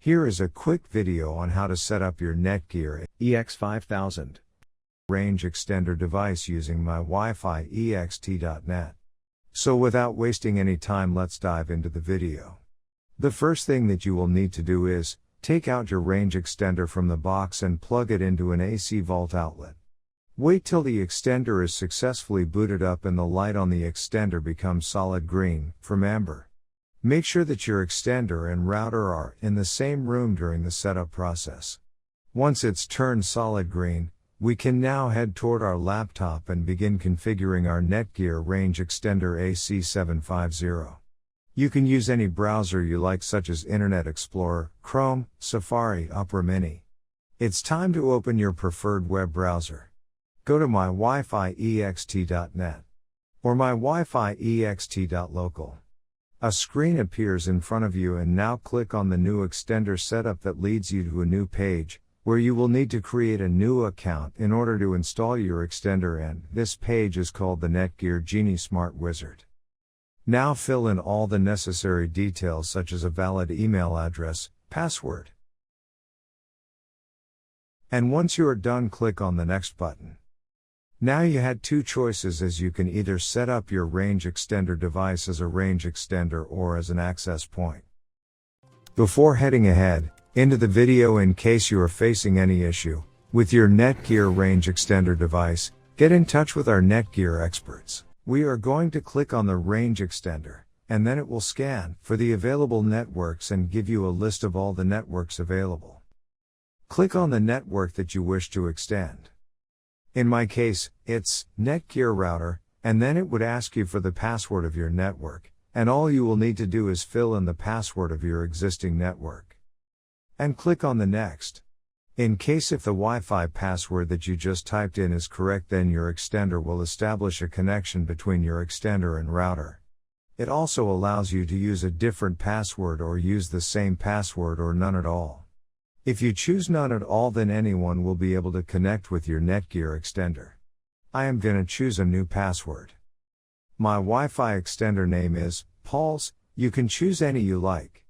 Here is a quick video on how to set up your Netgear EX5000 range extender device using my Wi-Fi ext.net. So without wasting any time, let's dive into the video. The first thing that you will need to do is, take out your range extender from the box and plug it into an AC volt outlet. Wait till the extender is successfully booted up and the light on the extender becomes solid green, from amber. Make sure that your extender and router are in the same room during the setup process. Once it's turned solid green, we can now head toward our laptop and begin configuring our Netgear Range Extender AC1200. You can use any browser you like, such as Internet Explorer, Chrome, Safari, Opera Mini. It's time to open your preferred web browser. Go to my Wi-Fi ext.net or my Wi-Fi ext.local. A screen appears in front of you, and now click on the new extender setup that leads you to a new page, where you will need to create a new account in order to install your extender, and this page is called the Netgear Genie Smart Wizard. Now fill in all the necessary details, such as a valid email address, password. And once you are done, click on the next button. Now you had two choices, as you can either set up your range extender device as a range extender or as an access point. Before heading ahead into the video, in case you are facing any issue with your Netgear range extender device, get in touch with our Netgear experts. We are going to click on the range extender, and then it will scan for the available networks and give you a list of all the networks available. Click on the network that you wish to extend. In my case, it's Netgear router, and then it would ask you for the password of your network, and all you will need to do is fill in the password of your existing network. And click on the next. In case if the Wi-Fi password that you just typed in is correct, then your extender will establish a connection between your extender and router. It also allows you to use a different password or use the same password or none at all. If you choose none at all, then anyone will be able to connect with your Netgear extender. I am gonna choose a new password. My Wi-Fi extender name is Paul's. You can choose any you like.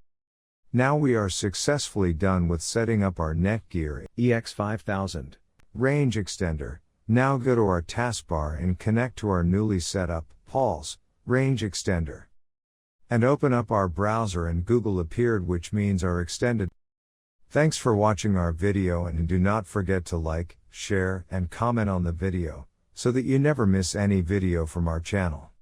Now we are successfully done with setting up our Netgear EX5000 range extender. Now go to our taskbar and connect to our newly set up Paul's range extender. And open up our browser, and Google appeared, which means our extended. Thanks for watching our video, and do not forget to like, share, and comment on the video, so that you never miss any video from our channel.